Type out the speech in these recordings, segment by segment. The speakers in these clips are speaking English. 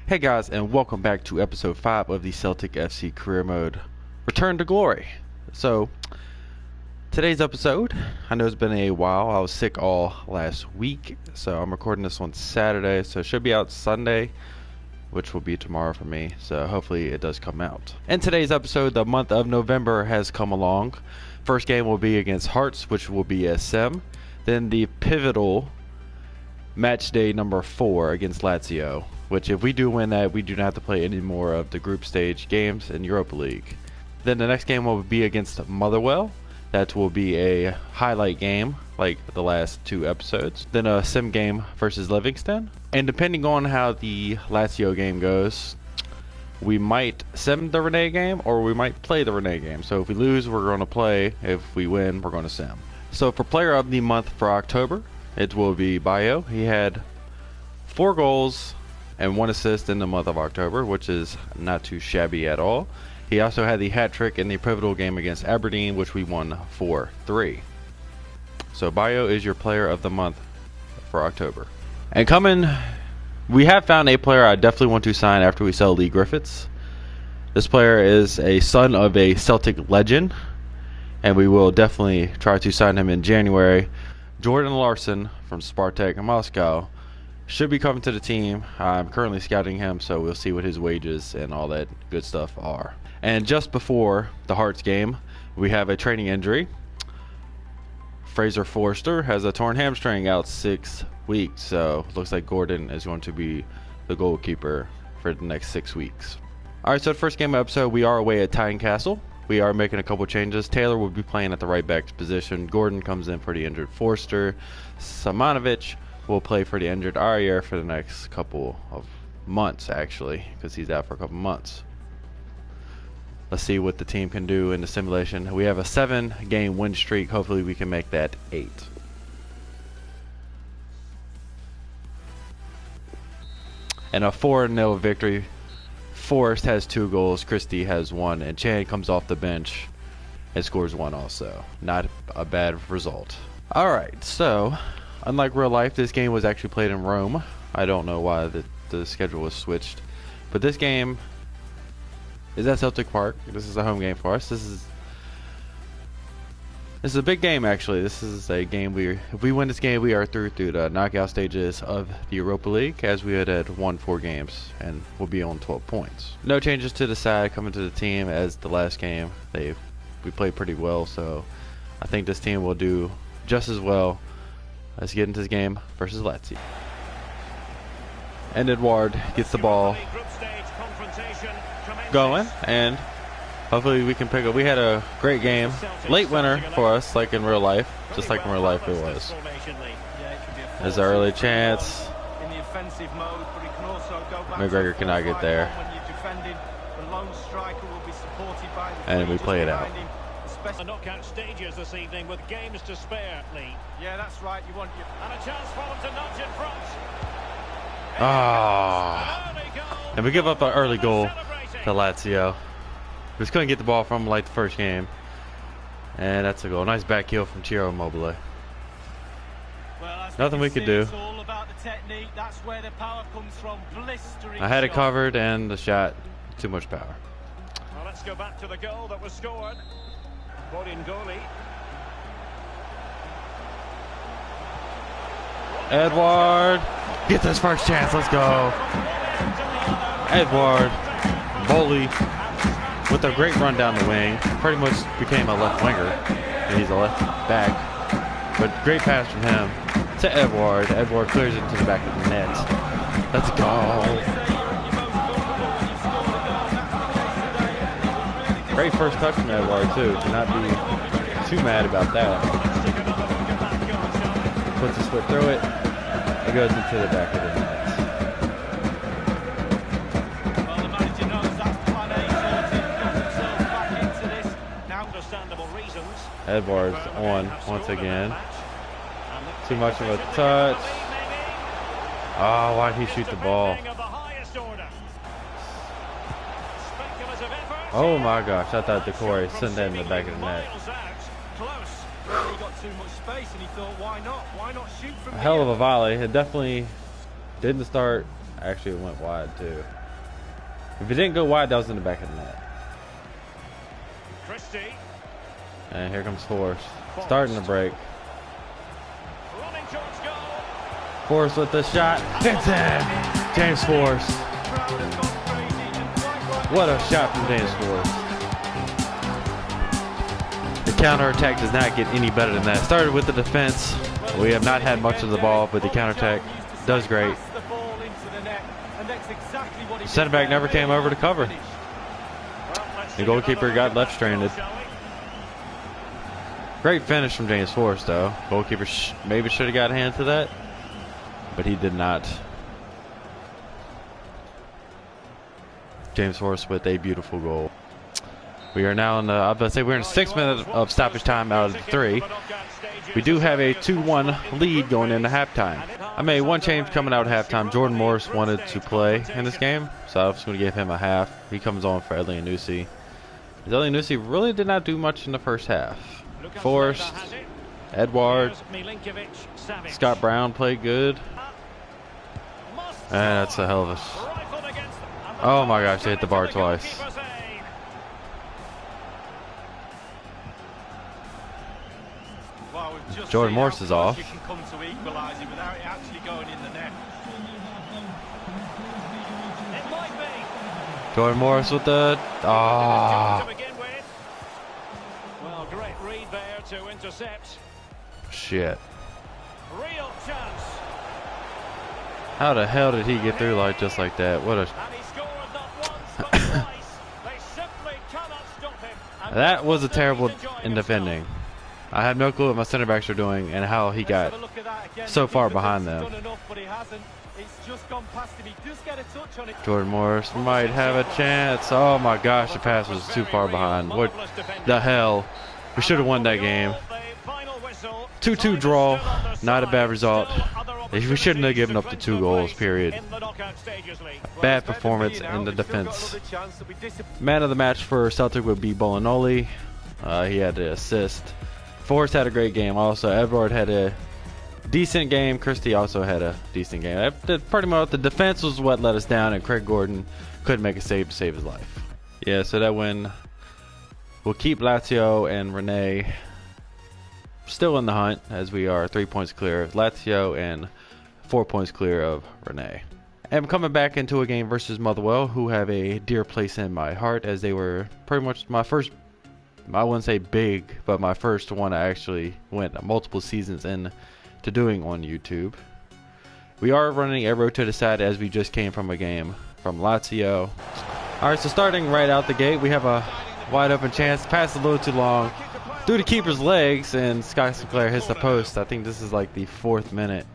Hey guys, and welcome back to episode 5 of the Celtic FC Career Mode Return to Glory. So, today's episode, I know it's been a while. I was sick all last week, so I'm recording this on Saturday, so it should be out Sunday, which will be tomorrow for me, so hopefully it does come out. In today's episode, the month of November has come along. First game will be against Hearts, which will be a sim. Then the pivotal match day number 4 against Lazio, which if we do win that, we do not have to play any more of the group stage games in Europa League. Then the next game will be against Motherwell. That will be a highlight game like the last 2 episodes. Then a sim game versus Livingston. And depending on how the Lazio game goes, we might sim the Rennes game or we might play the Rennes game. So if we lose, we're going to play. If we win, we're going to sim. So for player of the month for October, it will be Bayo. He had 4 goals and 1 assist in the month of October, which is not too shabby at all. He also had the hat trick in the pivotal game against Aberdeen, which we won 4-3. So Bayo is your player of the month for October. And coming, we have found a player I definitely want to sign after we sell Lee Griffiths. This player is a son of a Celtic legend, and we will definitely try to sign him in January. Jordan Larson from Spartak Moscow should be coming to the team. I'm currently scouting him, so we'll see what his wages and all that good stuff are. And just before the Hearts game, we have a training injury. Fraser Forster has a torn hamstring, out 6 weeks, so looks like Gordon is going to be the goalkeeper for the next 6 weeks. Alright, so the first game of the episode, we are away at Tynecastle. We are making a couple changes. Taylor will be playing at the right back position. Gordon comes in for the injured Forster. Samanovic will play for the injured Arier for the next couple of months, actually, because he's out for a couple months. Let's see what the team can do in the simulation. We have a 7-game win streak. Hopefully we can make that 8. And a 4-0 victory. Forrest has 2 goals, Christie has 1, and Chan comes off the bench and scores 1 also. Not a bad result. Alright, so unlike real life, this game was actually played in Rome. I don't know why the schedule was switched, but this game is at Celtic Park. This is a home game for us. This is a big game, actually. This is a game if we win this game, we are through the knockout stages of the Europa League, as we had won 4 games and we'll be on 12 points. No changes to the side coming to the team as the last game. We played pretty well, so I think this team will do just as well. Let's get into this game versus Lazio. And Edouard gets the ball going, and hopefully we can pick up. We had a great game. Late winner for us, like in real life. Just like in real life it was. There's an early chance. McGregor cannot get there. And we play it out. The knockout stages this evening with games to spare, Lee. Yeah, that's right. You want and a chance for them to nudge in front. And we give up an early goal to Lazio. We just couldn't get the ball from like the first game. And that's a goal. Nice back heel from Ciro Immobile. Nothing we could do. I had it covered and the shot, too much power. Well, let's go back to the goal that was scored. Goalie. Edouard gets his first chance. Let's go. Edouard Bowley with a great run down the wing. Pretty much became a left winger. And he's a left back. But great pass from him to Edouard. Edouard clears it to the back of the net. Let's go. Great first touch from Edouard too. Cannot be too mad about that. Puts his foot through it. It goes into the back of the net. Edouard's on once again. Too much of a touch. Oh, why'd he shoot the ball? Oh my gosh, I thought Decore sent that in the back of the net. A hell of a volley. It definitely didn't start. Actually, it went wide too. If it didn't go wide, that was in the back of the net. Christie. And here comes Forrest. Starting the break. Running towards goal. Forrest with the shot. It's in! James Forrest. What a shot from James Forrest. The counterattack does not get any better than that. Started with the defense. We have not had much of the ball, but the counterattack does great. Center back never came over to cover. The goalkeeper got left stranded. Great finish from James Forrest, though. Goalkeeper maybe should have got a hand to that, but he did not. James Forrest with a beautiful goal. We are now in the, I was about to say, we're in 6 minutes of stoppage time out of the 3. We do have a 2-1 lead going into halftime. I made one change coming out at halftime. Jordan Morris wanted to play in this game, so I was going to give him a half. He comes on for Elianusi. Elianusi really did not do much in the first half. Forrest, Edward, Scott Brown played good. And that's a hell of a... Oh my gosh, they hit the bar twice. Jordan Morris is off. Jordan Morris with the... Ah. Well, great read there to intercept. Shit. Real chance. How the hell did he get through like just like that? What a... And he scored not once but twice. They simply cannot stop him. That was a terrible in defending. I have no clue what my center backs are doing and how he got so far behind them. Jordan Morris might have a chance. Oh my gosh, the pass was too far behind. What the hell? We should have won that game. 2-2 draw, not a bad result. We shouldn't have given up the 2 goals, period. Bad performance in the defense. Man of the match for Celtic would be Bolinoli. He had the assist. Forrest had a great game also. Edward had a decent game. Christie also had a decent game. Pretty much the defense was what let us down, and Craig Gordon couldn't make a save to save his life. Yeah, so that win will keep Lazio and Rennes still in the hunt, as we are 3 points clear of Lazio and 4 points clear of Rennes. And coming back into a game versus Motherwell, who have a dear place in my heart, as they were pretty much my first, I wouldn't say big, but my first one I actually went multiple seasons in to doing on YouTube. We are running a road to the side as we just came from a game from Lazio. Alright, so starting right out the gate, we have a wide open chance. Pass a little too long through the keeper's legs, and Scott Sinclair hits the post. I think this is like the 4th minute.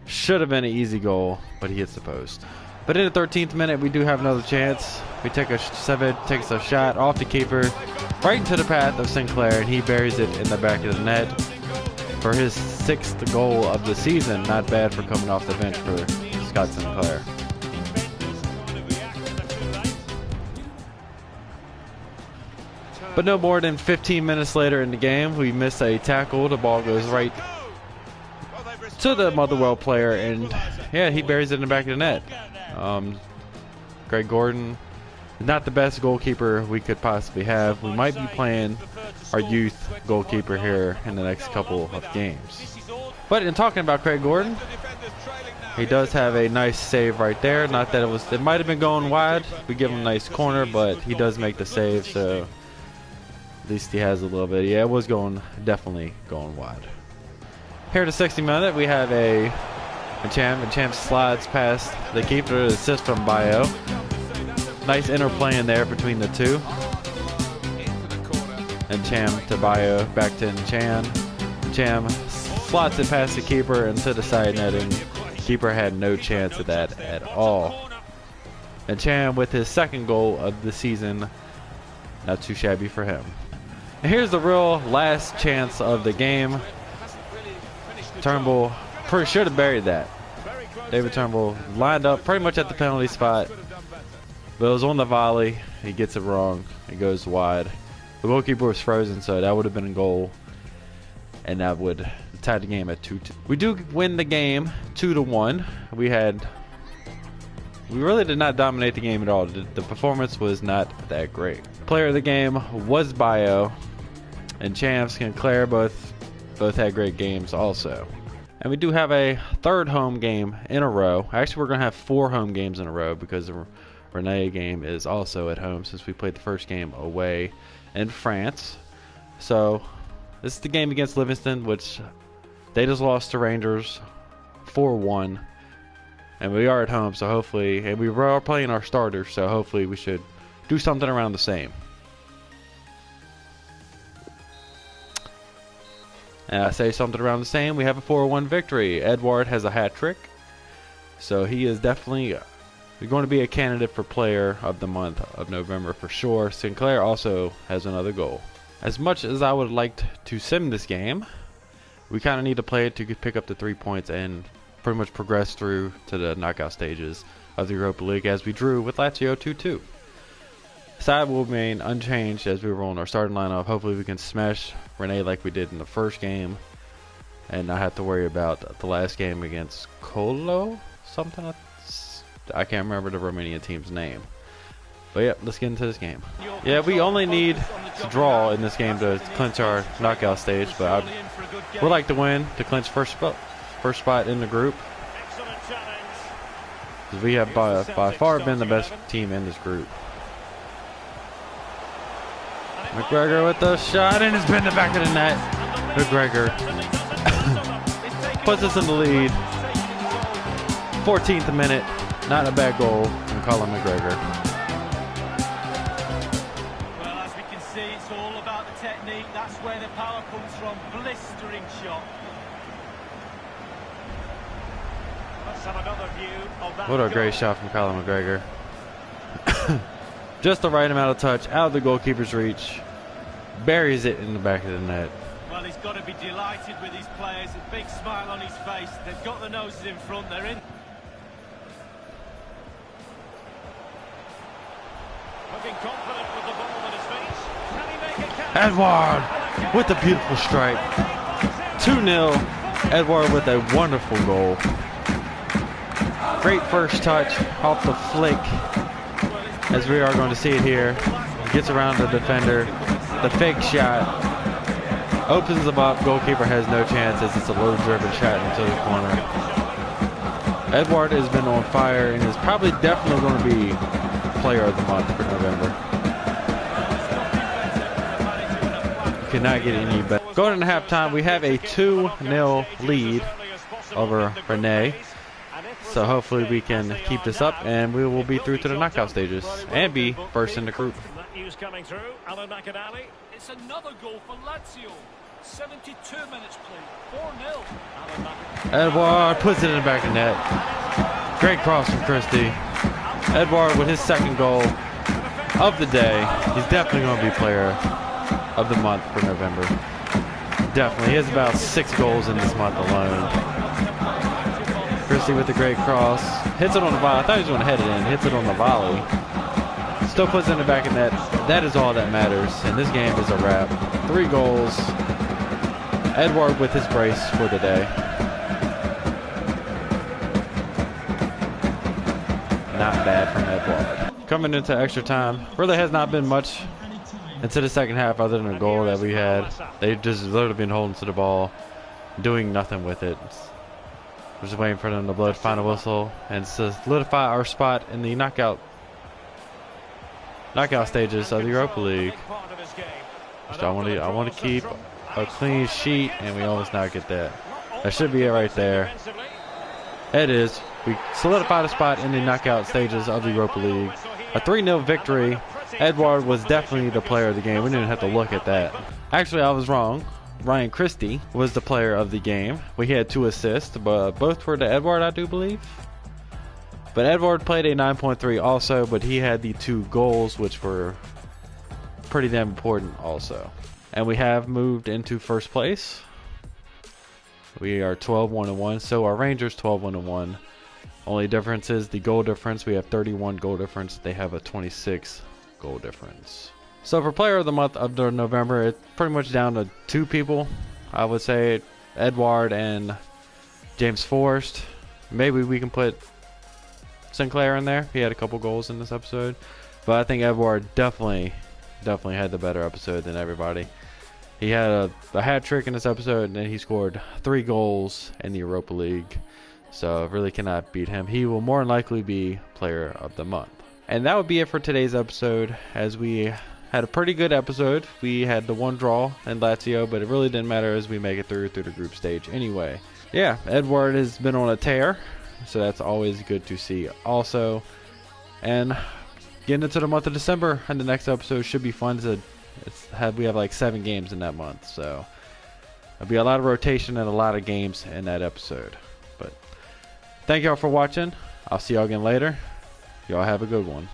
Should have been an easy goal, but he hits the post. But in the 13th minute, we do have another chance. We take takes a shot off the keeper, right into the path of Sinclair, and he buries it in the back of the net for his 6th goal of the season. Not bad for coming off the bench for Scott Sinclair. But no more than 15 minutes later in the game, we miss a tackle. The ball goes right to the Motherwell player, and yeah, he buries it in the back of the net. Craig Gordon, not the best goalkeeper we could possibly have. We might be playing our youth goalkeeper here in the next couple of games. But in talking about Craig Gordon, he does have a nice save right there. Not that it might have been going wide. We give him a nice corner, but he does make the save, so at least he has a little bit. Yeah, it was definitely going wide. Here to 60 minute, we have a Champ slides past the keeper, assist from Bayo. Nice interplay in there between the two. And Cham to Bayo, back to Chan. Cham slots it past the keeper into the side netting. Keeper had no chance of that at all. And Cham with his 2nd goal of the season. Not too shabby for him. And here's the real last chance of the game. Turnbull should have buried that. David Turnbull lined up pretty much at the penalty spot, but it was on the volley. He gets it wrong. It goes wide. The goalkeeper was frozen, so that would have been a goal, and that would tie the game at 2-2. We do win the game 2-1. We had we really did not dominate the game at all. The performance was not that great. Player of the game was Bio, and Champs and Claire both had great games also. And we do have a third home game in a row. Actually, we're going to have 4 home games in a row because the Rennes game is also at home since we played the first game away in France. So this is the game against Livingston, which they just lost to Rangers 4-1. And we are at home, so hopefully, and we are playing our starters, so hopefully we should do something around the same. And I say something around the same, we have a 4-1 victory. Edouard has a hat trick, so he is definitely going to be a candidate for player of the month of November for sure. Sinclair also has another goal. As much as I would like to sim this game, we kind of need to play it to pick up the 3 points and pretty much progress through to the knockout stages of the Europa League as we drew with Lazio 2-2. Side will remain unchanged as we roll in our starting lineup. Hopefully we can smash Rennes like we did in the first game and not have to worry about the last game against Colo something. I can't remember the Romanian team's name. But yeah, let's get into this game. Yeah, we only need to draw in this game to clinch our knockout stage, but I would like to win to clinch first spot in the group. We have by far been the best team in this group. McGregor with the shot, and it's been the back of the net. McGregor puts us in the lead. 14th minute, not a bad goal from Colin McGregor. Well, as we can see, it's all about the technique. That's where the power comes from. Blistering shot. Let's have another view of that. What a great shot from Colin McGregor. Just the right amount of touch, out of the goalkeeper's reach. Buries it in the back of the net. Well, he's got to be delighted with his players. A big smile on his face. They've got the noses in front. They're in. Looking confident with the ball at his feet. Can he make it count? Edouard with a beautiful strike. 2-0. Edouard with a wonderful goal. Great first touch off the flick. As we are going to see it here. Gets around the defender. The fake shot. Opens them up. Goalkeeper has no chance as it's a low-driven shot into the corner. Edouard has been on fire and is probably definitely going to be player of the month for November. You cannot get any better. Going into halftime, we have a 2-0 lead over Rennes. So hopefully we can keep this up and we will be through to the knockout stages and be first in the group. Coming through, it's another goal for Lazio. 72 minutes played, 4-0. Edouard puts it in the back of the net. Great cross from Christie. Edouard with his second goal of the day. He's definitely going to be player of the month for November. Definitely. He has about 6 goals in this month alone. Christie with the great cross. Hits it on the volley. I thought he was going to head it in. Hits it on the volley. Still puts it in the back of net. That is all that matters. And this game is a wrap. 3 goals. Edouard with his brace for the day. Not bad from Edouard. Coming into extra time. Really has not been much into the second half other than a goal that we had. They've just literally been holding to the ball. Doing nothing with it. We're just waiting for them to blow the final whistle and solidify our spot in the knockout stages of the Europa League. So I want to keep a clean sheet, and we almost not get that. That should be it right there. It is. We solidified a spot in the knockout stages of the Europa League. A 3-0 victory. Edouard was definitely the player of the game. We didn't have to look at that. Actually, I was wrong. Ryan Christie was the player of the game. We had 2 assists, but both were to Edouard, I do believe. But Edouard played a 9.3 also, but he had the 2 goals, which were pretty damn important also. And we have moved into first place. We are 12-1-1, so our Rangers 12-1-1. Only difference is the goal difference. We have 31 goal difference. They have a 26 goal difference. So for player of the month of November, it's pretty much down to 2 people. I would say Edouard and James Forrest. Maybe we can put Sinclair in there. He had a couple goals in this episode. But I think Edouard definitely had the better episode than everybody. He had a hat trick in this episode, and then he scored 3 goals in the Europa League. So really cannot beat him. He will more than likely be player of the month. And that would be it for today's episode, as we had a pretty good episode. We had the 1 draw in Lazio, but it really didn't matter as we make it through the group stage anyway. Yeah, Edouard has been on a tear, so that's always good to see also. And getting into the month of December, and the next episode should be fun. We have like 7 games in that month, so there'll be a lot of rotation and a lot of games in that episode. But thank y'all for watching. I'll see y'all again later. Y'all have a good one.